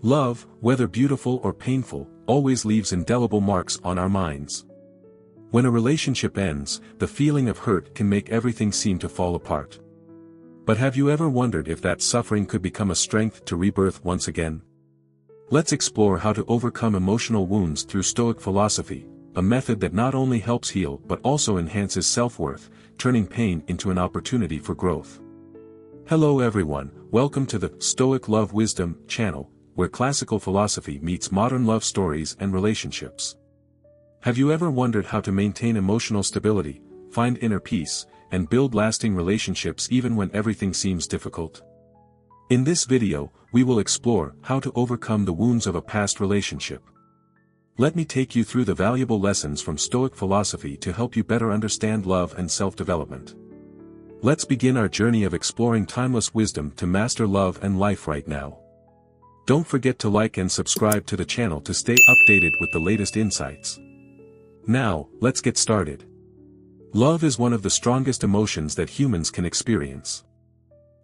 Love, whether beautiful or painful, always leaves indelible marks on our minds. When a relationship ends, the feeling of hurt can make everything seem to fall apart. But have you ever wondered if that suffering could become a strength to rebirth once again? Let's explore how to overcome emotional wounds through Stoic philosophy, a method that not only helps heal but also enhances self-worth, turning pain into an opportunity for growth. Hello everyone, welcome to the Stoic Love Wisdom channel, where classical philosophy meets modern love stories and relationships. Have you ever wondered how to maintain emotional stability, find inner peace, and build lasting relationships even when everything seems difficult? In this video, we will explore how to overcome the wounds of a past relationship. Let me take you through the valuable lessons from Stoic philosophy to help you better understand love and self-development. Let's begin our journey of exploring timeless wisdom to master love and life right now. Don't forget to like and subscribe to the channel to stay updated with the latest insights. Now, let's get started. Love is one of the strongest emotions that humans can experience.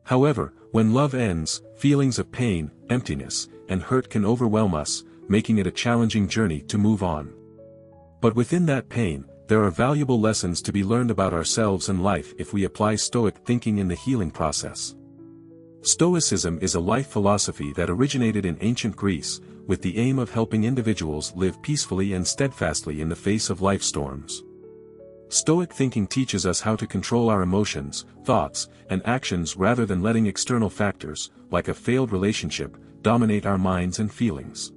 However, when love ends, feelings of pain, emptiness, and hurt can overwhelm us, making it a challenging journey to move on. But within that pain, there are valuable lessons to be learned about ourselves and life if we apply Stoic thinking in the healing process. Stoicism is a life philosophy that originated in ancient Greece, with the aim of helping individuals live peacefully and steadfastly in the face of life storms. Stoic thinking teaches us how to control our emotions, thoughts, and actions rather than letting external factors, like a failed relationship, dominate our minds and feelings.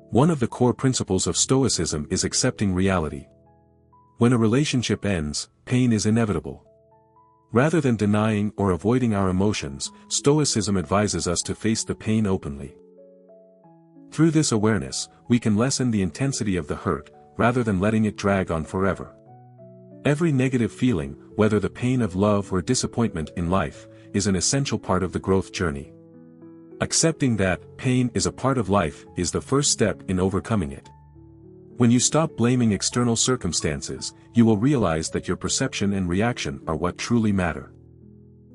One of the core principles of Stoicism is accepting reality. When a relationship ends, pain is inevitable. Rather than denying or avoiding our emotions, Stoicism advises us to face the pain openly. Through this awareness, we can lessen the intensity of the hurt, rather than letting it drag on forever. Every negative feeling, whether the pain of love or disappointment in life, is an essential part of the growth journey. Accepting that pain is a part of life is the first step in overcoming it. When you stop blaming external circumstances, you will realize that your perception and reaction are what truly matter.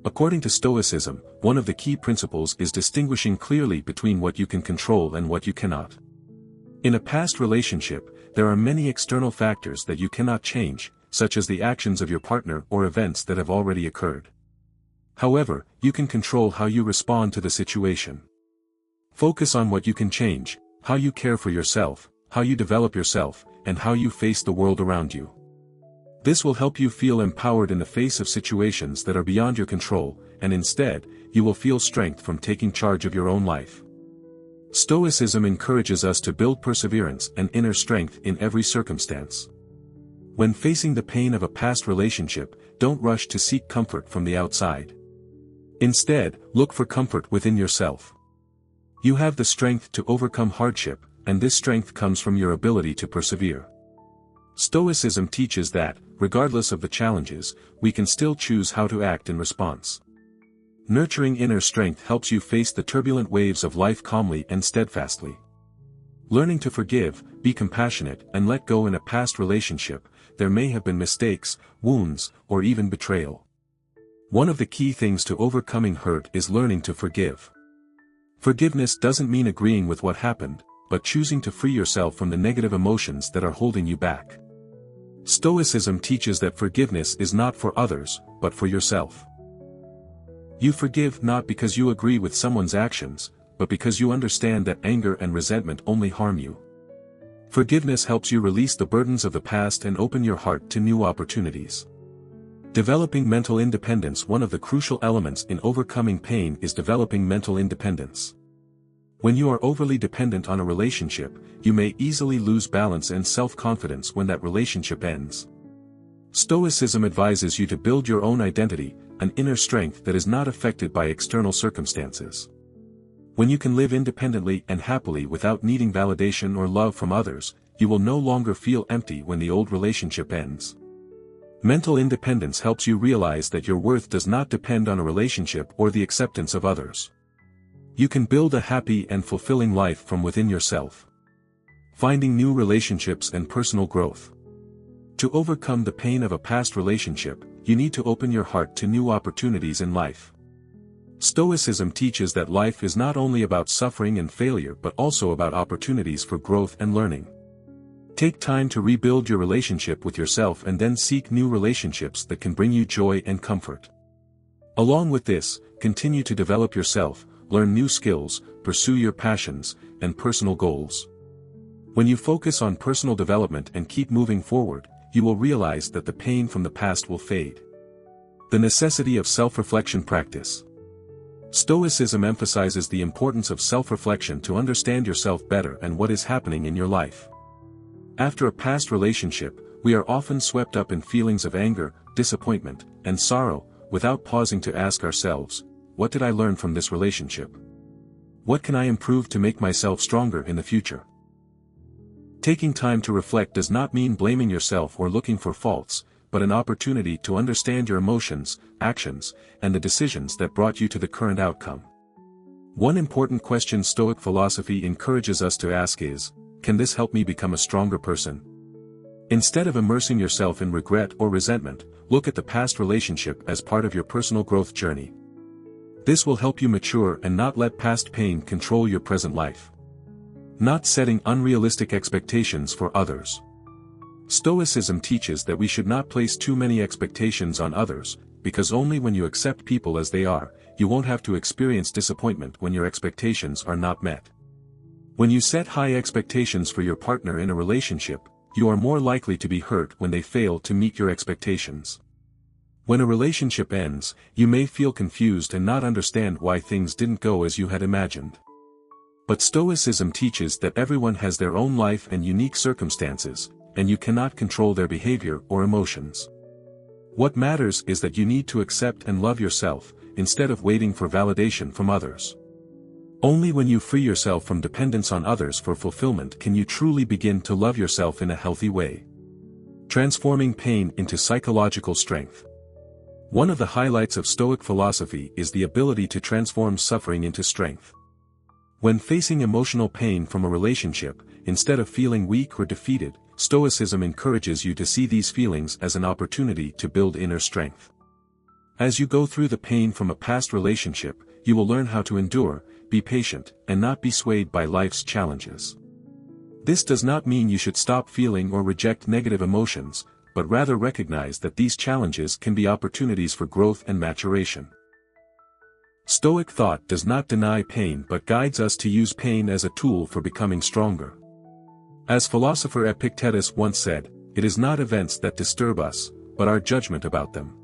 According to Stoicism, one of the key principles is distinguishing clearly between what you can control and what you cannot. In a past relationship, there are many external factors that you cannot change, such as the actions of your partner or events that have already occurred. However, you can control how you respond to the situation. Focus on what you can change, how you care for yourself, how you develop yourself, and how you face the world around you. This will help you feel empowered in the face of situations that are beyond your control, and instead, you will feel strength from taking charge of your own life. Stoicism encourages us to build perseverance and inner strength in every circumstance. When facing the pain of a past relationship, don't rush to seek comfort from the outside. Instead, look for comfort within yourself. You have the strength to overcome hardship, and this strength comes from your ability to persevere. Stoicism teaches that, regardless of the challenges, we can still choose how to act in response. Nurturing inner strength helps you face the turbulent waves of life calmly and steadfastly. Learning to forgive, be compassionate, and let go in a past relationship, there may have been mistakes, wounds, or even betrayal. One of the key things to overcoming hurt is learning to forgive. Forgiveness doesn't mean agreeing with what happened, but choosing to free yourself from the negative emotions that are holding you back. Stoicism teaches that forgiveness is not for others, but for yourself. You forgive not because you agree with someone's actions, but because you understand that anger and resentment only harm you. Forgiveness helps you release the burdens of the past and open your heart to new opportunities. Developing mental independence. One of the crucial elements in overcoming pain is developing mental independence. When you are overly dependent on a relationship, you may easily lose balance and self-confidence when that relationship ends. Stoicism advises you to build your own identity, an inner strength that is not affected by external circumstances. When you can live independently and happily without needing validation or love from others, you will no longer feel empty when the old relationship ends. Mental independence helps you realize that your worth does not depend on a relationship or the acceptance of others. You can build a happy and fulfilling life from within yourself. Finding new relationships and personal growth. To overcome the pain of a past relationship, you need to open your heart to new opportunities in life. Stoicism teaches that life is not only about suffering and failure but also about opportunities for growth and learning. Take time to rebuild your relationship with yourself and then seek new relationships that can bring you joy and comfort. Along with this, continue to develop yourself, learn new skills, pursue your passions, and personal goals. When you focus on personal development and keep moving forward, you will realize that the pain from the past will fade. The necessity of self-reflection practice. Stoicism emphasizes the importance of self-reflection to understand yourself better and what is happening in your life. After a past relationship, we are often swept up in feelings of anger, disappointment, and sorrow, without pausing to ask ourselves, what did I learn from this relationship? What can I improve to make myself stronger in the future? Taking time to reflect does not mean blaming yourself or looking for faults, but an opportunity to understand your emotions, actions, and the decisions that brought you to the current outcome. One important question Stoic philosophy encourages us to ask is, can this help me become a stronger person? Instead of immersing yourself in regret or resentment, look at the past relationship as part of your personal growth journey. This will help you mature and not let past pain control your present life. Not setting unrealistic expectations for others. Stoicism teaches that we should not place too many expectations on others, because only when you accept people as they are, you won't have to experience disappointment when your expectations are not met. When you set high expectations for your partner in a relationship, you are more likely to be hurt when they fail to meet your expectations. When a relationship ends, you may feel confused and not understand why things didn't go as you had imagined. But Stoicism teaches that everyone has their own life and unique circumstances, and you cannot control their behavior or emotions. What matters is that you need to accept and love yourself, instead of waiting for validation from others. Only when you free yourself from dependence on others for fulfillment can you truly begin to love yourself in a healthy way. Transforming pain into psychological strength. One of the highlights of Stoic philosophy is the ability to transform suffering into strength. When facing emotional pain from a relationship, instead of feeling weak or defeated, Stoicism encourages you to see these feelings as an opportunity to build inner strength. As you go through the pain from a past relationship, you will learn how to endure, be patient, and not be swayed by life's challenges. This does not mean you should stop feeling or reject negative emotions, but rather recognize that these challenges can be opportunities for growth and maturation. Stoic thought does not deny pain but guides us to use pain as a tool for becoming stronger. As philosopher Epictetus once said, it is not events that disturb us, but our judgment about them.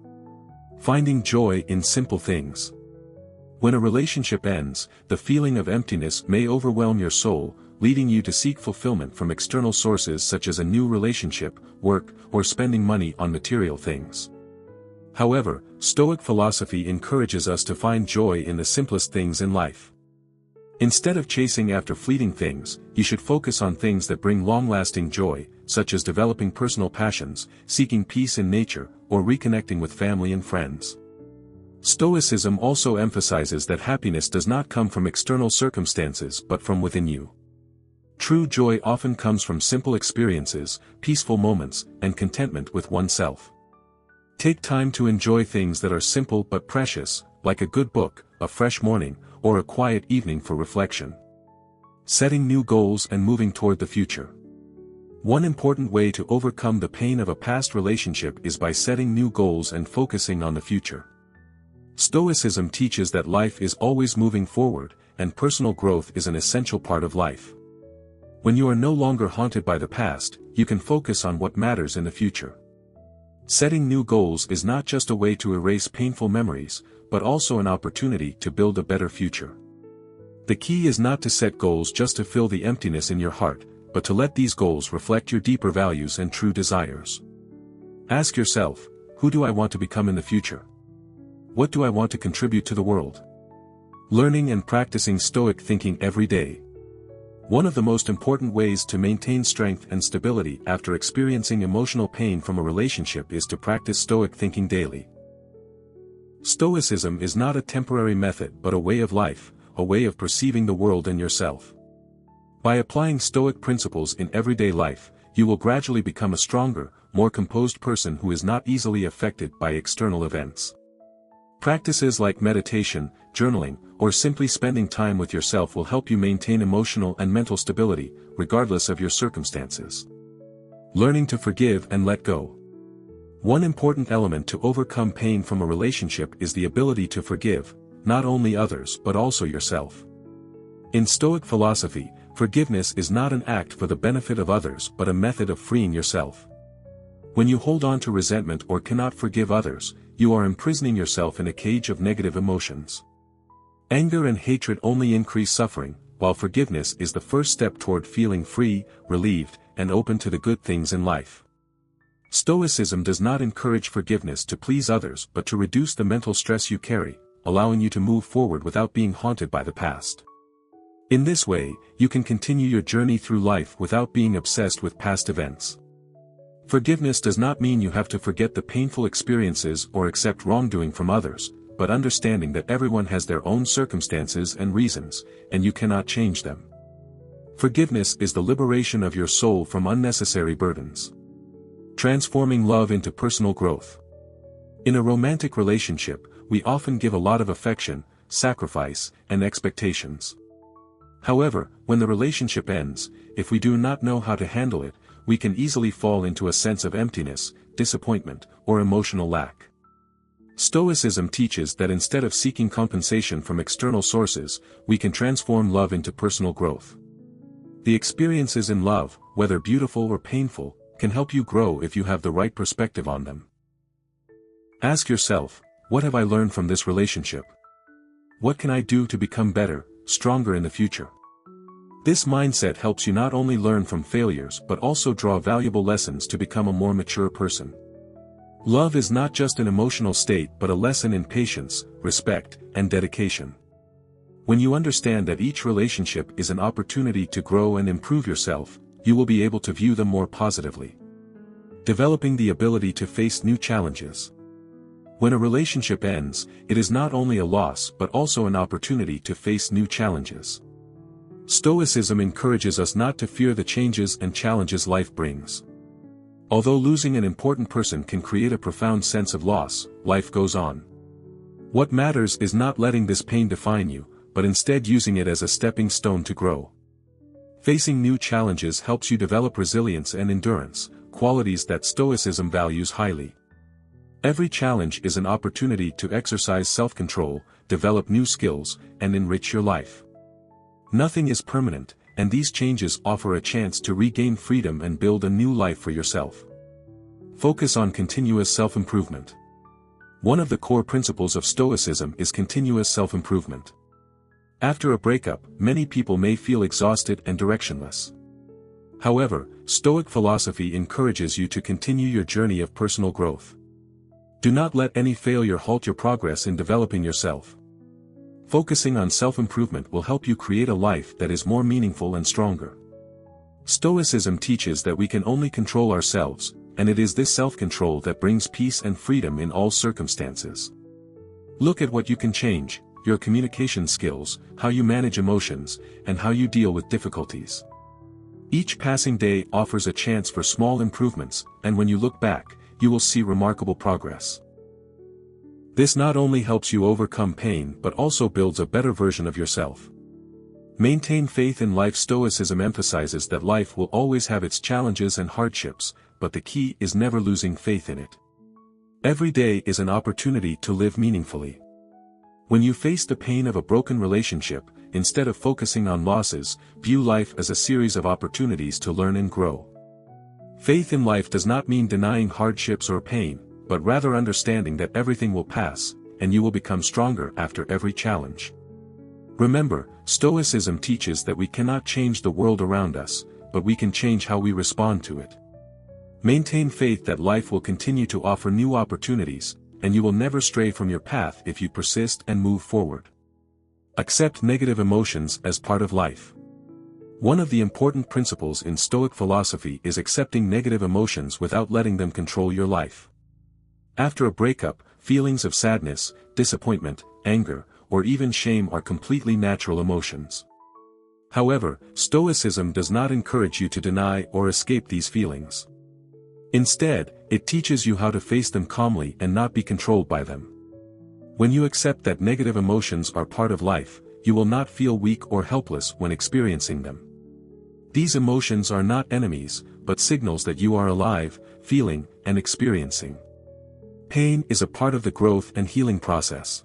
Finding joy in simple things. When a relationship ends, the feeling of emptiness may overwhelm your soul, leading you to seek fulfillment from external sources such as a new relationship, work, or spending money on material things. However, Stoic philosophy encourages us to find joy in the simplest things in life. Instead of chasing after fleeting things, you should focus on things that bring long-lasting joy, such as developing personal passions, seeking peace in nature, or reconnecting with family and friends. Stoicism also emphasizes that happiness does not come from external circumstances but from within you. True joy often comes from simple experiences, peaceful moments, and contentment with oneself. Take time to enjoy things that are simple but precious, like a good book, a fresh morning, or a quiet evening for reflection. Setting new goals and moving toward the future. One important way to overcome the pain of a past relationship is by setting new goals and focusing on the future. Stoicism teaches that life is always moving forward, and personal growth is an essential part of life. When you are no longer haunted by the past, you can focus on what matters in the future. Setting new goals is not just a way to erase painful memories, but also an opportunity to build a better future. The key is not to set goals just to fill the emptiness in your heart, but to let these goals reflect your deeper values and true desires. Ask yourself, who do I want to become in the future? What do I want to contribute to the world? Learning and practicing Stoic thinking every day. One of the most important ways to maintain strength and stability after experiencing emotional pain from a relationship is to practice Stoic thinking daily. Stoicism is not a temporary method but a way of life, a way of perceiving the world and yourself. By applying Stoic principles in everyday life, you will gradually become a stronger, more composed person who is not easily affected by external events. Practices like meditation, journaling, or simply spending time with yourself will help you maintain emotional and mental stability, regardless of your circumstances. Learning to forgive and let go. One important element to overcome pain from a relationship is the ability to forgive, not only others but also yourself. In Stoic philosophy, forgiveness is not an act for the benefit of others but a method of freeing yourself. When you hold on to resentment or cannot forgive others, you are imprisoning yourself in a cage of negative emotions. Anger and hatred only increase suffering, while forgiveness is the first step toward feeling free, relieved, and open to the good things in life. Stoicism does not encourage forgiveness to please others but to reduce the mental stress you carry, allowing you to move forward without being haunted by the past. In this way, you can continue your journey through life without being obsessed with past events. Forgiveness does not mean you have to forget the painful experiences or accept wrongdoing from others, but understanding that everyone has their own circumstances and reasons, and you cannot change them. Forgiveness is the liberation of your soul from unnecessary burdens. Transforming love into personal growth. In a romantic relationship, we often give a lot of affection, sacrifice, and expectations. However, when the relationship ends, if we do not know how to handle it, we can easily fall into a sense of emptiness, disappointment, or emotional lack. Stoicism teaches that instead of seeking compensation from external sources, we can transform love into personal growth. The experiences in love, whether beautiful or painful, can help you grow if you have the right perspective on them. Ask yourself, what have I learned from this relationship? What can I do to become better, stronger in the future? This mindset helps you not only learn from failures but also draw valuable lessons to become a more mature person. Love is not just an emotional state but a lesson in patience, respect, and dedication. When you understand that each relationship is an opportunity to grow and improve yourself, you will be able to view them more positively. Developing the ability to face new challenges. When a relationship ends, it is not only a loss but also an opportunity to face new challenges. Stoicism encourages us not to fear the changes and challenges life brings. Although losing an important person can create a profound sense of loss, life goes on. What matters is not letting this pain define you, but instead using it as a stepping stone to grow. Facing new challenges helps you develop resilience and endurance, qualities that Stoicism values highly. Every challenge is an opportunity to exercise self-control, develop new skills, and enrich your life. Nothing is permanent, and these changes offer a chance to regain freedom and build a new life for yourself. Focus on continuous self-improvement. One of the core principles of Stoicism is continuous self-improvement. After a breakup, many people may feel exhausted and directionless. However, Stoic philosophy encourages you to continue your journey of personal growth. Do not let any failure halt your progress in developing yourself. Focusing on self-improvement will help you create a life that is more meaningful and stronger. Stoicism teaches that we can only control ourselves, and it is this self-control that brings peace and freedom in all circumstances. Look at what you can change: your communication skills, how you manage emotions, and how you deal with difficulties. Each passing day offers a chance for small improvements, and when you look back, you will see remarkable progress. This not only helps you overcome pain but also builds a better version of yourself. Maintain faith in life. Stoicism emphasizes that life will always have its challenges and hardships, but the key is never losing faith in it. Every day is an opportunity to live meaningfully. When you face the pain of a broken relationship, instead of focusing on losses, view life as a series of opportunities to learn and grow. Faith in life does not mean denying hardships or pain, but rather understanding that everything will pass, and you will become stronger after every challenge. Remember, Stoicism teaches that we cannot change the world around us, but we can change how we respond to it. Maintain faith that life will continue to offer new opportunities, and you will never stray from your path if you persist and move forward. Accept negative emotions as part of life. One of the important principles in Stoic philosophy is accepting negative emotions without letting them control your life. After a breakup, feelings of sadness, disappointment, anger, or even shame are completely natural emotions. However, Stoicism does not encourage you to deny or escape these feelings. Instead, it teaches you how to face them calmly and not be controlled by them. When you accept that negative emotions are part of life, you will not feel weak or helpless when experiencing them. These emotions are not enemies, but signals that you are alive, feeling, and experiencing. Pain is a part of the growth and healing process.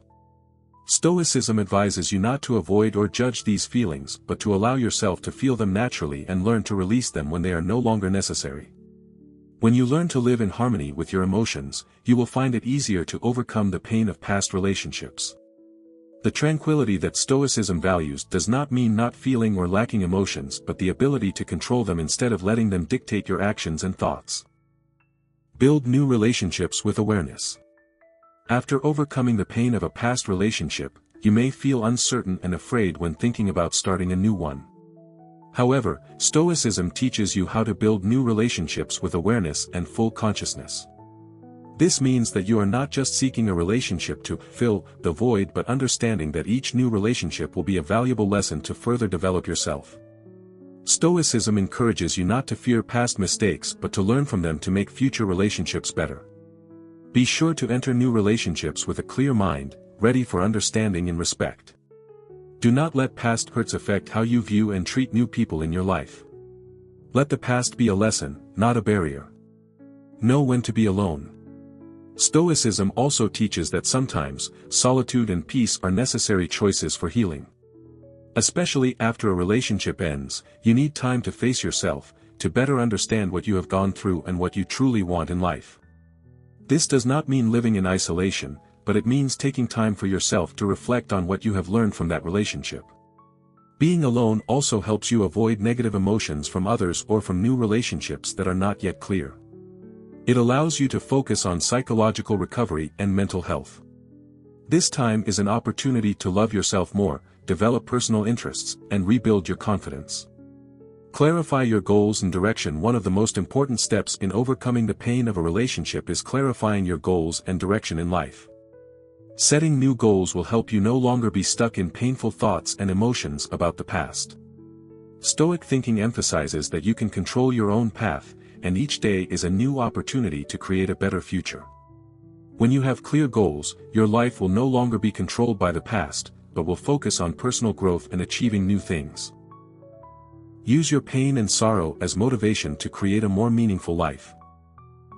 Stoicism advises you not to avoid or judge these feelings but to allow yourself to feel them naturally and learn to release them when they are no longer necessary. When you learn to live in harmony with your emotions, you will find it easier to overcome the pain of past relationships. The tranquility that Stoicism values does not mean not feeling or lacking emotions but the ability to control them instead of letting them dictate your actions and thoughts. Build new relationships with awareness. After overcoming the pain of a past relationship, you may feel uncertain and afraid when thinking about starting a new one. However, Stoicism teaches you how to build new relationships with awareness and full consciousness. This means that you are not just seeking a relationship to fill the void but understanding that each new relationship will be a valuable lesson to further develop yourself. Stoicism encourages you not to fear past mistakes but to learn from them to make future relationships better. Be sure to enter new relationships with a clear mind, ready for understanding and respect. Do not let past hurts affect how you view and treat new people in your life. Let the past be a lesson, not a barrier. Know when to be alone. Stoicism also teaches that sometimes, solitude and peace are necessary choices for healing. Especially after a relationship ends, you need time to face yourself, to better understand what you have gone through and what you truly want in life. This does not mean living in isolation, but it means taking time for yourself to reflect on what you have learned from that relationship. Being alone also helps you avoid negative emotions from others or from new relationships that are not yet clear. It allows you to focus on psychological recovery and mental health. This time is an opportunity to love yourself more, develop personal interests, and rebuild your confidence. Clarify your goals and direction. One of the most important steps in overcoming the pain of a relationship is clarifying your goals and direction in life. Setting new goals will help you no longer be stuck in painful thoughts and emotions about the past. Stoic thinking emphasizes that you can control your own path, and each day is a new opportunity to create a better future. When you have clear goals, your life will no longer be controlled by the past, but will focus on personal growth and achieving new things. Use your pain and sorrow as motivation to create a more meaningful life.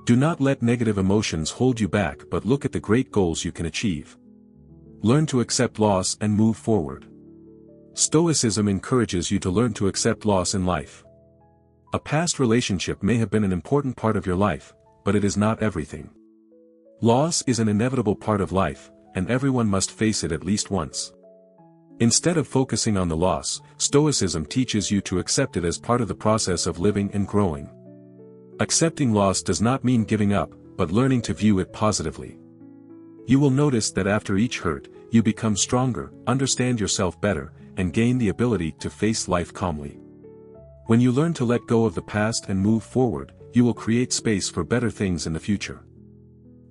Do not let negative emotions hold you back but look at the great goals you can achieve. Learn to accept loss and move forward. Stoicism encourages you to learn to accept loss in life. A past relationship may have been an important part of your life, but it is not everything. Loss is an inevitable part of life, and everyone must face it at least once. Instead of focusing on the loss, Stoicism teaches you to accept it as part of the process of living and growing. Accepting loss does not mean giving up, but learning to view it positively. You will notice that after each hurt, you become stronger, understand yourself better, and gain the ability to face life calmly. When you learn to let go of the past and move forward, you will create space for better things in the future.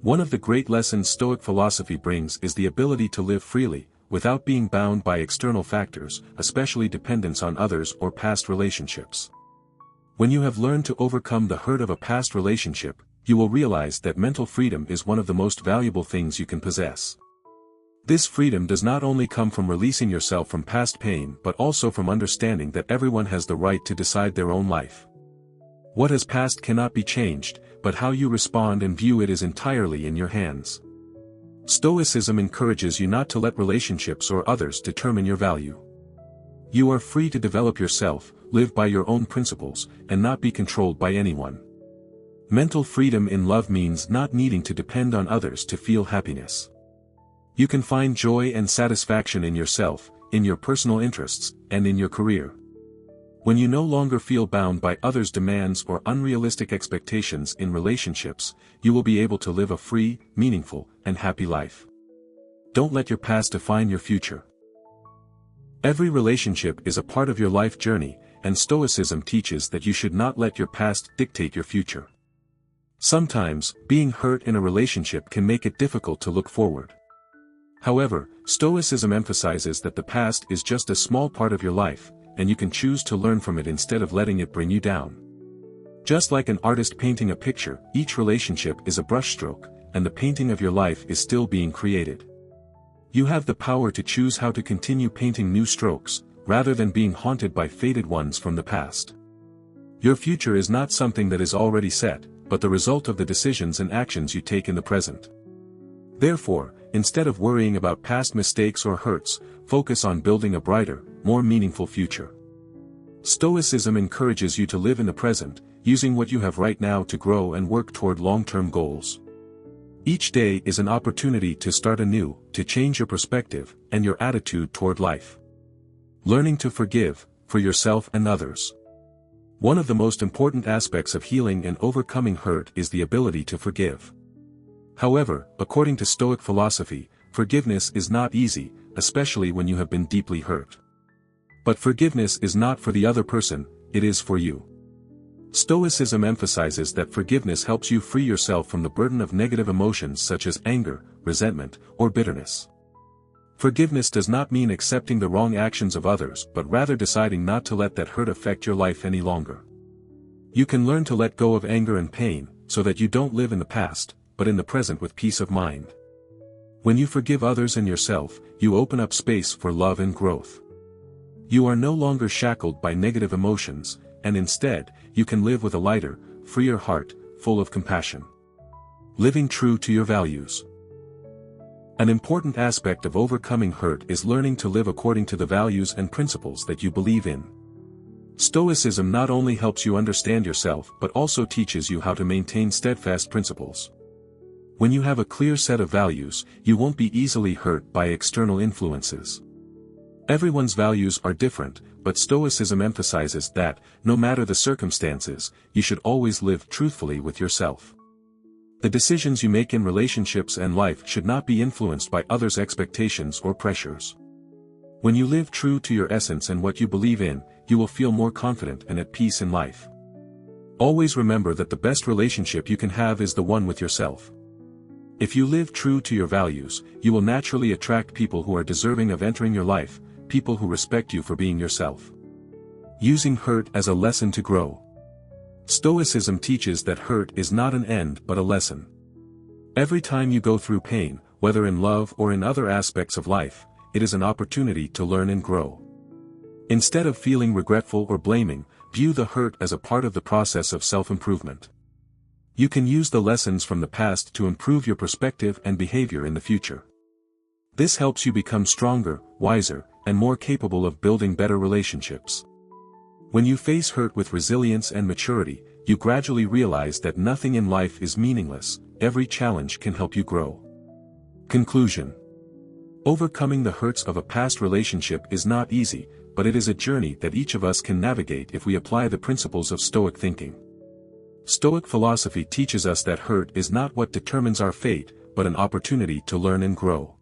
One of the great lessons Stoic philosophy brings is the ability to live freely, without being bound by external factors, especially dependence on others or past relationships. When you have learned to overcome the hurt of a past relationship, you will realize that mental freedom is one of the most valuable things you can possess. This freedom does not only come from releasing yourself from past pain but also from understanding that everyone has the right to decide their own life. What has passed cannot be changed, but how you respond and view it is entirely in your hands. Stoicism encourages you not to let relationships or others determine your value. You are free to develop yourself, live by your own principles, and not be controlled by anyone. Mental freedom in love means not needing to depend on others to feel happiness. You can find joy and satisfaction in yourself, in your personal interests, and in your career. When you no longer feel bound by others' demands or unrealistic expectations in relationships, you will be able to live a free, meaningful, and happy life. Don't let your past define your future. Every relationship is a part of your life journey, and Stoicism teaches that you should not let your past dictate your future. Sometimes, being hurt in a relationship can make it difficult to look forward. However, Stoicism emphasizes that the past is just a small part of your life, and you can choose to learn from it instead of letting it bring you down. Just like an artist painting a picture, each relationship is a brushstroke, and the painting of your life is still being created. You have the power to choose how to continue painting new strokes, rather than being haunted by faded ones from the past. Your future is not something that is already set, but the result of the decisions and actions you take in the present. Therefore, instead of worrying about past mistakes or hurts, focus on building a brighter, more meaningful future. Stoicism encourages you to live in the present, using what you have right now to grow and work toward long-term goals. Each day is an opportunity to start anew, to change your perspective and your attitude toward life. Learning to forgive, for yourself and others. One of the most important aspects of healing and overcoming hurt is the ability to forgive. However, according to Stoic philosophy, forgiveness is not easy, especially when you have been deeply hurt. But forgiveness is not for the other person, it is for you. Stoicism emphasizes that forgiveness helps you free yourself from the burden of negative emotions such as anger, resentment, or bitterness. Forgiveness does not mean accepting the wrong actions of others but rather deciding not to let that hurt affect your life any longer. You can learn to let go of anger and pain, so that you don't live in the past, but in the present with peace of mind. When you forgive others and yourself, you open up space for love and growth. You are no longer shackled by negative emotions, and instead, you can live with a lighter, freer heart, full of compassion. Living true to your values. An important aspect of overcoming hurt is learning to live according to the values and principles that you believe in. Stoicism not only helps you understand yourself but also teaches you how to maintain steadfast principles. When you have a clear set of values, you won't be easily hurt by external influences. Everyone's values are different, but Stoicism emphasizes that, no matter the circumstances, you should always live truthfully with yourself. The decisions you make in relationships and life should not be influenced by others' expectations or pressures. When you live true to your essence and what you believe in, you will feel more confident and at peace in life. Always remember that the best relationship you can have is the one with yourself. If you live true to your values, you will naturally attract people who are deserving of entering your life, people who respect you for being yourself. Using hurt as a lesson to grow. Stoicism teaches that hurt is not an end but a lesson. Every time you go through pain, whether in love or in other aspects of life, it is an opportunity to learn and grow. Instead of feeling regretful or blaming, view the hurt as a part of the process of self-improvement. You can use the lessons from the past to improve your perspective and behavior in the future. This helps you become stronger, wiser, and more capable of building better relationships. When you face hurt with resilience and maturity, you gradually realize that nothing in life is meaningless, every challenge can help you grow. Conclusion. Overcoming the hurts of a past relationship is not easy, but it is a journey that each of us can navigate if we apply the principles of Stoic thinking. Stoic philosophy teaches us that hurt is not what determines our fate, but an opportunity to learn and grow.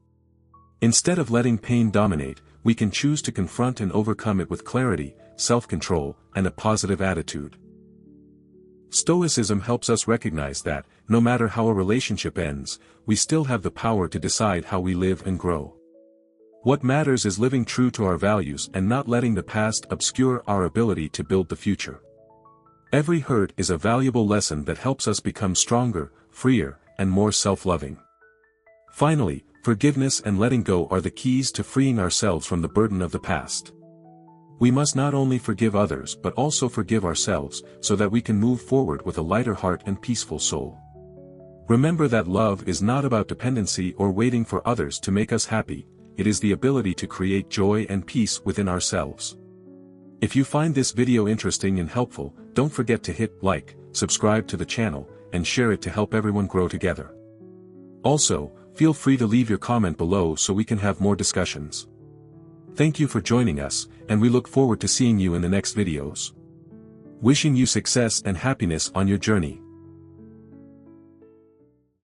Instead of letting pain dominate, we can choose to confront and overcome it with clarity, self-control, and a positive attitude. Stoicism helps us recognize that, no matter how a relationship ends, we still have the power to decide how we live and grow. What matters is living true to our values and not letting the past obscure our ability to build the future. Every hurt is a valuable lesson that helps us become stronger, freer, and more self-loving. Finally, forgiveness and letting go are the keys to freeing ourselves from the burden of the past. We must not only forgive others but also forgive ourselves, so that we can move forward with a lighter heart and peaceful soul. Remember that love is not about dependency or waiting for others to make us happy, it is the ability to create joy and peace within ourselves. If you find this video interesting and helpful, don't forget to hit like, subscribe to the channel, and share it to help everyone grow together. Also, feel free to leave your comment below so we can have more discussions. Thank you for joining us, and we look forward to seeing you in the next videos. Wishing you success and happiness on your journey.